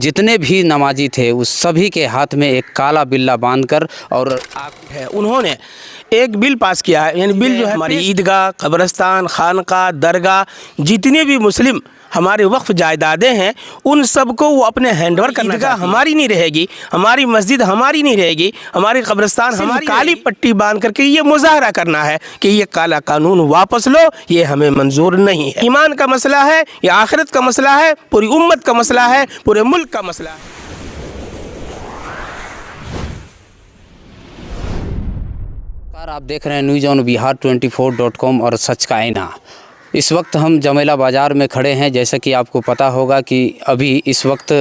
जितने भी नमाजी थे उस सभी के हाथ में एक काला बिल्ला बांधकर और है उन्होंने एक बिल पास किया है। यानी बिल जो है हमारी ईदगाह, कब्रस्तान, खानका, दरगाह जितने भी मुस्लिम हमारे वक्फ जायदादें हैं उन सबको वो अपने हैंडओवर करना चाहते हैं। हमारी नहीं रहेगी, हमारी मस्जिद हमारी नहीं रहेगी, हमारी कब्रस्तान हमारी, काली पट्टी बांध करके ये मुजाहरा करना है कि ये काला कानून वापस लो, ये हमें मंजूर नहीं है। ईमान का मसला है, ये आखिरत का मसला है, पूरी उम्मत का मसला है, पूरे मुल्क का मसला है। आप देख रहे हैं न्यूज़ ऑन बिहार 24.com और सच का आईना। इस वक्त हम जमेला बाज़ार में खड़े हैं। जैसा कि आपको पता होगा कि अभी इस वक्त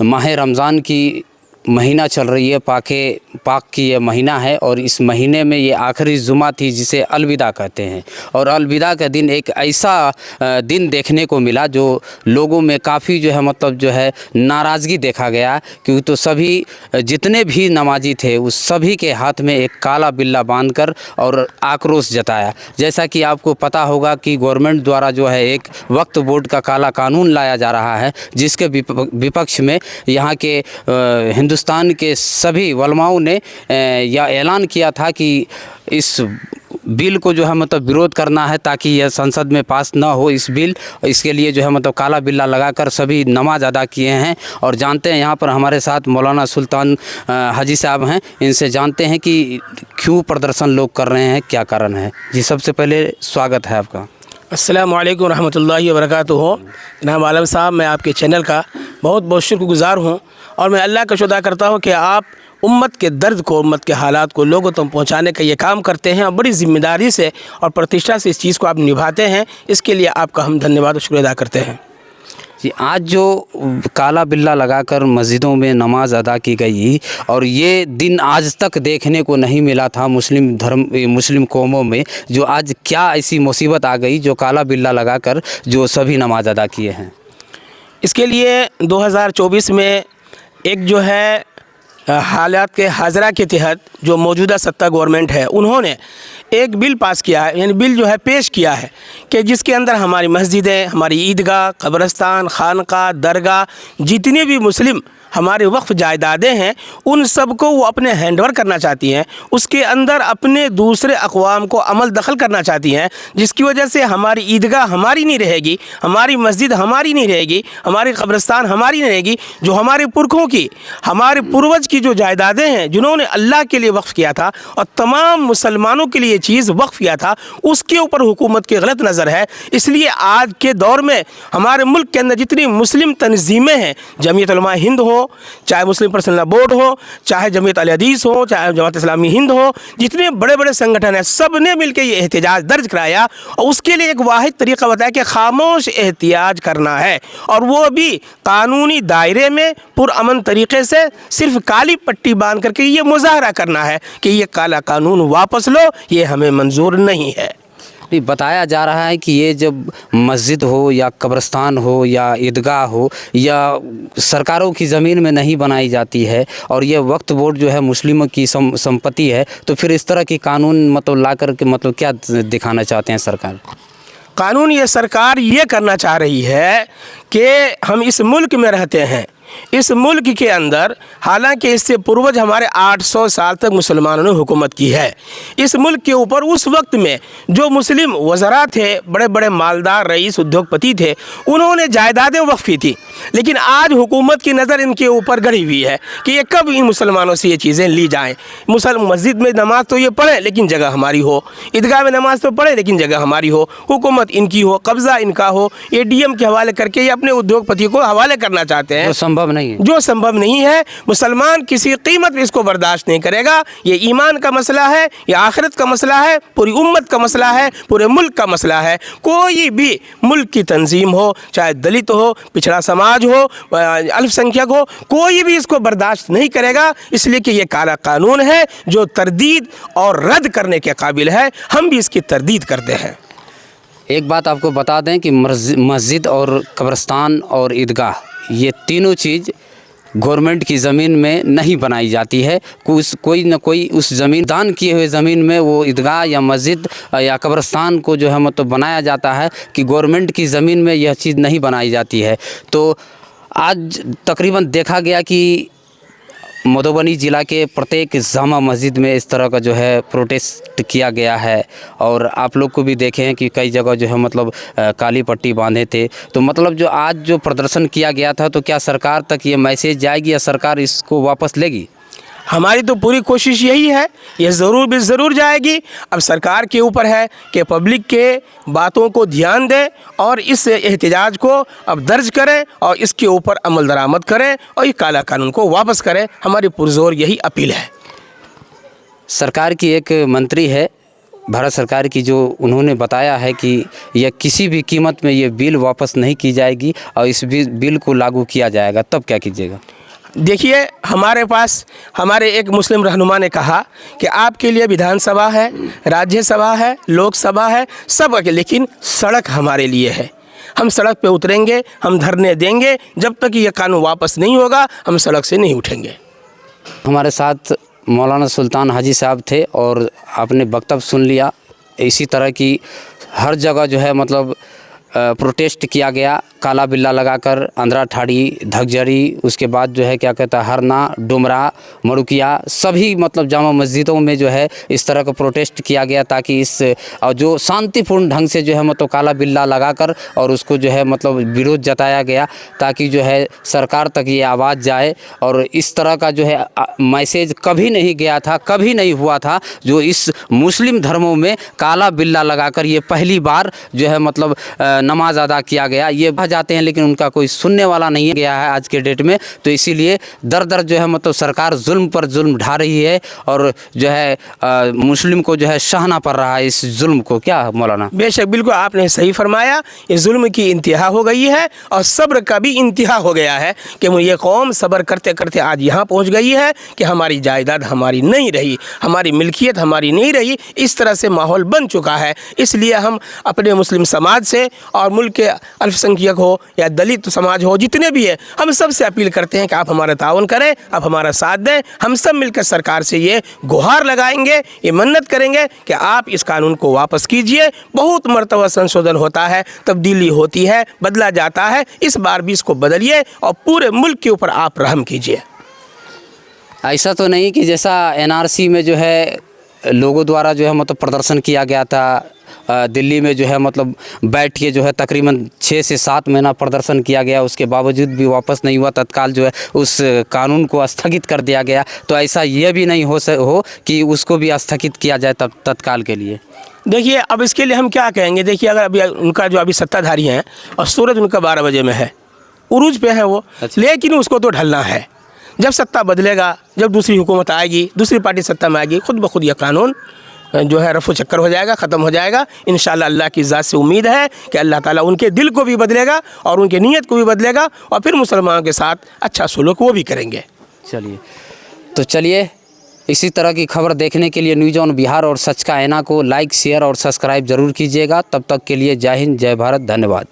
माह रमज़ान की महीना चल रही है, पाक की ये महीना है और इस महीने में ये आखिरी जुमा थी जिसे अलविदा कहते हैं। और अलविदा का दिन एक ऐसा दिन देखने को मिला जो लोगों में काफ़ी जो है मतलब जो है नाराज़गी देखा गया, क्योंकि तो सभी जितने भी नमाजी थे उस सभी के हाथ में एक काला बिल्ला बांधकर और आक्रोश जताया। जैसा कि आपको पता होगा कि गवर्नमेंट द्वारा जो है एक वक्फ बोर्ड का काला कानून लाया जा रहा है, जिसके विपक्ष में यहाँ के हिंदुस्तान के सभी उलमाओं ने यह ऐलान किया था कि इस बिल को जो है मतलब विरोध करना है ताकि यह संसद में पास ना हो इस बिल। इसके लिए जो है मतलब काला बिल्ला लगाकर सभी नमाज अदा किए हैं। और जानते हैं यहाँ पर हमारे साथ मौलाना सुल्तान हाजी साहब हैं, इनसे जानते हैं कि क्यों प्रदर्शन लोग कर रहे हैं, क्या कारण है। जी सबसे पहले स्वागत है आपका। अस्सलामु अलैकुम रहमतुल्लाहि व बरकातुहू। जनाब आलम साहब, मैं आपके चैनल का बहुत बहुत शुक्रगुज़ार हूँ और मैं अल्लाह का शुक्र करता हूँ कि आप उम्मत के दर्द को, उम्मत के हालात को लोगों तक पहुँचाने का ये काम करते हैं और बड़ी ज़िम्मेदारी से और प्रतिष्ठा से इस चीज़ को आप निभाते हैं। इसके लिए आपका हम धन्यवाद और शुक्रिया अदा करते हैं। जी, आज जो काला बिल्ला लगाकर मस्जिदों में नमाज अदा की गई और ये दिन आज तक देखने को नहीं मिला था मुस्लिम कौमों में, जो आज क्या ऐसी मुसीबत आ गई जो काला बिल्ला लगाकर जो सभी नमाज अदा किए हैं। इसके लिए 2024 में एक जो है हालात के हाजरा के तहत जो मौजूदा सत्ता गवर्नमेंट है उन्होंने एक बिल पास किया है। यानी बिल जो है पेश किया है कि जिसके अंदर हमारी मस्जिदें, हमारी ईदगाह, कब्रस्तान, खानका, दरगाह जितने भी मुस्लिम हमारे वक्फ जायदादें हैं उन सब को वो अपने हैंडओवर करना चाहती हैं। उसके अंदर अपने दूसरे अक़वाम को अमल दखल करना चाहती हैं, जिसकी वजह से हमारी ईदगाह हमारी नहीं रहेगी, हमारी मस्जिद हमारी नहीं रहेगी, हमारी कब्रस्तान हमारी नहीं रहेगी। जो हमारे पुरखों की, हमारे पूर्वज की जो जायदादें हैं जिन्होंने अल्लाह के लिए वक्फ़ किया था और तमाम मुसलमानों के लिए चीज़ वक्फ़ किया था, उसके ऊपर हुकूमत की गलत नज़र है। इसलिए आज के दौर में हमारे मुल्क के अंदर जितनी मुस्लिम तंजीमें हैं, जमीयत उलमा हिंद हो, चाहे मुस्लिम पर्सनल लॉ बोर्ड हो, चाहे जमीयत अल हदीस हो, चाहे जमात इस्लामी हिंद हो, जितने बड़े बड़े संगठन हैं सब ने मिलकर ये एहतजाज दर्ज कराया और उसके लिए एक वाहिद तरीका बताया कि खामोश एहतियाज करना है और वो भी कानूनी दायरे में पुरअमन तरीके से सिर्फ काली पट्टी बांध करके ये मुजाहरा करना है कि ये काला कानून वापस लो, ये हमें मंजूर नहीं है। बताया जा रहा है कि ये जब मस्जिद हो या कब्रस्तान हो या ईदगाह हो या सरकारों की ज़मीन में नहीं बनाई जाती है और ये वक्फ बोर्ड जो है मुस्लिमों की संपत्ति है, तो फिर इस तरह की कानून मतलब ला कर के मतलब क्या दिखाना चाहते हैं सरकार? कानून ये सरकार ये करना चाह रही है कि हम इस मुल्क में रहते हैं, इस मुल्क के अंदर हालांकि इससे पूर्वज हमारे 800 साल तक मुसलमानों ने हुकूमत की है। इस मुल्क के ऊपर उस वक्त में जो मुस्लिम वज़रा थे, बड़े बड़े मालदार रईस उद्योगपति थे, उन्होंने जायदादें वक्फ की थी। लेकिन आज हुकूमत की नज़र इनके ऊपर गड़ी हुई है कि ये कब इन मुसलमानों से ये चीज़ें ली जाएँ। मस्जिद में नमाज तो ये पढ़ें लेकिन जगह हमारी हो, ईदगाह में नमाज तो पढ़ें लेकिन जगह हमारी हो, हुकूमत इनकी हो, कब्ज़ा इनका हो, ADM के हवाले करके ये अपने उद्योगपति को हवाले करना चाहते हैं। संभव नहीं है, जो संभव नहीं है। मुसलमान किसी कीमत पर इसको बर्दाश्त नहीं करेगा। ये ईमान का मसला है, ये आखिरत का मसला है, पूरी उम्मत का मसला है, पूरे मुल्क का मसला है। कोई भी मुल्क की तंजीम हो, चाहे दलित हो, पिछड़ा समाज हो, अल्पसंख्यक हो, कोई भी इसको बर्दाश्त नहीं करेगा। इसलिए कि ये काला कानून है जो तरदीद और रद्द करने के काबिल है। हम भी इसकी तरदीद करते हैं। एक बात आपको बता दें कि मस्जिद और कब्रस्तान और ईदगाह ये तीनों चीज़ गवर्नमेंट की ज़मीन में नहीं बनाई जाती है। कोई न कोई उस ज़मीन दान किए हुए ज़मीन में वो ईदगाह या मस्जिद या कब्रस्तान को जो है मतलब बनाया जाता है कि गवर्नमेंट की ज़मीन में यह चीज़ नहीं बनाई जाती है। तो आज तकरीबन देखा गया कि मधुबनी ज़िला के प्रत्येक जामा मस्जिद में इस तरह का जो है प्रोटेस्ट किया गया है और आप लोग को भी देखे हैं कि कई जगह जो है मतलब काली पट्टी बांधे थे। तो मतलब जो आज जो प्रदर्शन किया गया था, तो क्या सरकार तक ये मैसेज जाएगी या सरकार इसको वापस लेगी? हमारी तो पूरी कोशिश यही है, ये ज़रूर जाएगी। अब सरकार के ऊपर है कि पब्लिक के बातों को ध्यान दे और इस एहतजाज को अब दर्ज करें और इसके ऊपर अमल दरामद करें और ये काला कानून को वापस करें। हमारी पुरजोर यही अपील है। सरकार की एक मंत्री है भारत सरकार की, जो उन्होंने बताया है कि यह किसी भी कीमत में ये बिल वापस नहीं की जाएगी और इस बिल को लागू किया जाएगा, तब क्या कीजिएगा? देखिए, हमारे पास हमारे एक मुस्लिम रहनुमा ने कहा कि आपके लिए विधानसभा है, राज्यसभा है, लोकसभा है, सब है, लेकिन सड़क हमारे लिए है। हम सड़क पे उतरेंगे, हम धरने देंगे, जब तक ये कानून वापस नहीं होगा हम सड़क से नहीं उठेंगे। हमारे साथ मौलाना सुल्तान हाजी साहब थे और आपने वक्तव्य सुन लिया। इसी तरह की हर जगह जो है मतलब प्रोटेस्ट किया गया, काला बिल्ला लगाकर, आंध्रा ठाड़ी, धगजरी, उसके बाद जो है क्या कहता है हरना, डुमरा, मरुकिया, सभी मतलब जामा मस्जिदों में जो है इस तरह का प्रोटेस्ट किया गया ताकि इस और जो शांतिपूर्ण ढंग से जो है मतलब काला बिल्ला लगाकर और उसको जो है मतलब विरोध जताया गया ताकि जो है सरकार तक ये आवाज़ जाए। और इस तरह का जो है मैसेज कभी नहीं गया था, कभी नहीं हुआ था जो इस मुस्लिम धर्मों में काला बिल्ला लगाकर ये पहली बार जो है मतलब नमाज अदा किया गया। ये जाते हैं लेकिन उनका कोई सुनने वाला नहीं गया है आज के डेट में। तो इसीलिए दर दर जो है मतलब सरकार जुल्म पर जुल्म ढा रही है और जो है मुस्लिम को जो है सहना पड़ रहा है इस जुल्म को। क्या मौलाना? बेशक, बिल्कुल आपने सही फरमाया। ये जुल्म की इंतहा हो गई है और सब्र का भी इंतहा हो गया है कि ये कौम सब्र करते करते आज यहाँ पहुँच गई है कि हमारी जायदाद हमारी नहीं रही, हमारी मिल्कियत हमारी नहीं रही। इस तरह से माहौल बन चुका है। इसलिए हम अपने मुस्लिम समाज से और मुल्क के अल्पसंख्यक हो या दलित समाज हो, जितने भी है, हम सब से अपील करते हैं कि आप हमारा ताउन करें, आप हमारा साथ दें। हम सब मिलकर सरकार से ये गुहार लगाएंगे, ये मन्नत करेंगे कि आप इस कानून को वापस कीजिए। बहुत मर्तबा संशोधन होता है, तब्दीली होती है, बदला जाता है। इस बार भी इसको बदलिए और पूरे मुल्क के ऊपर आप रहम कीजिए। ऐसा तो नहीं कि जैसा NRC में जो है लोगों द्वारा जो है मतलब प्रदर्शन किया गया था, दिल्ली में जो है मतलब बैठ के जो है तकरीबन 6 से 7 महीना प्रदर्शन किया गया, उसके बावजूद भी वापस नहीं हुआ। तत्काल जो है उस कानून को स्थगित कर दिया गया। तो ऐसा ये भी नहीं हो कि उसको भी स्थगित किया जाए तब तत्काल के लिए। देखिए, अब इसके लिए हम क्या कहेंगे। देखिए, अगर अभी उनका जो अभी सत्ताधारी हैं और सूरज उनका 12 बजे में है, उरूज पे है वो, लेकिन उसको तो ढलना है। जब सत्ता बदलेगा, जब दूसरी हुकूमत आएगी, दूसरी पार्टी सत्ता में आएगी, खुद ब खुद यह कानून जो है रफू चक्कर हो जाएगा, ख़त्म हो जाएगा। इंशाअल्लाह अल्लाह की ज़ात से उम्मीद है कि अल्लाह ताला उनके दिल को भी बदलेगा और उनकी नीयत को भी बदलेगा और फिर मुसलमानों के साथ अच्छा सलूक वो भी करेंगे। चलिए इसी तरह की खबर देखने के लिए न्यूज़ ऑन बिहार और सच का आईना को लाइक, शेयर और सब्सक्राइब ज़रूर कीजिएगा। तब तक के लिए जय हिंद, जय भारत, धन्यवाद।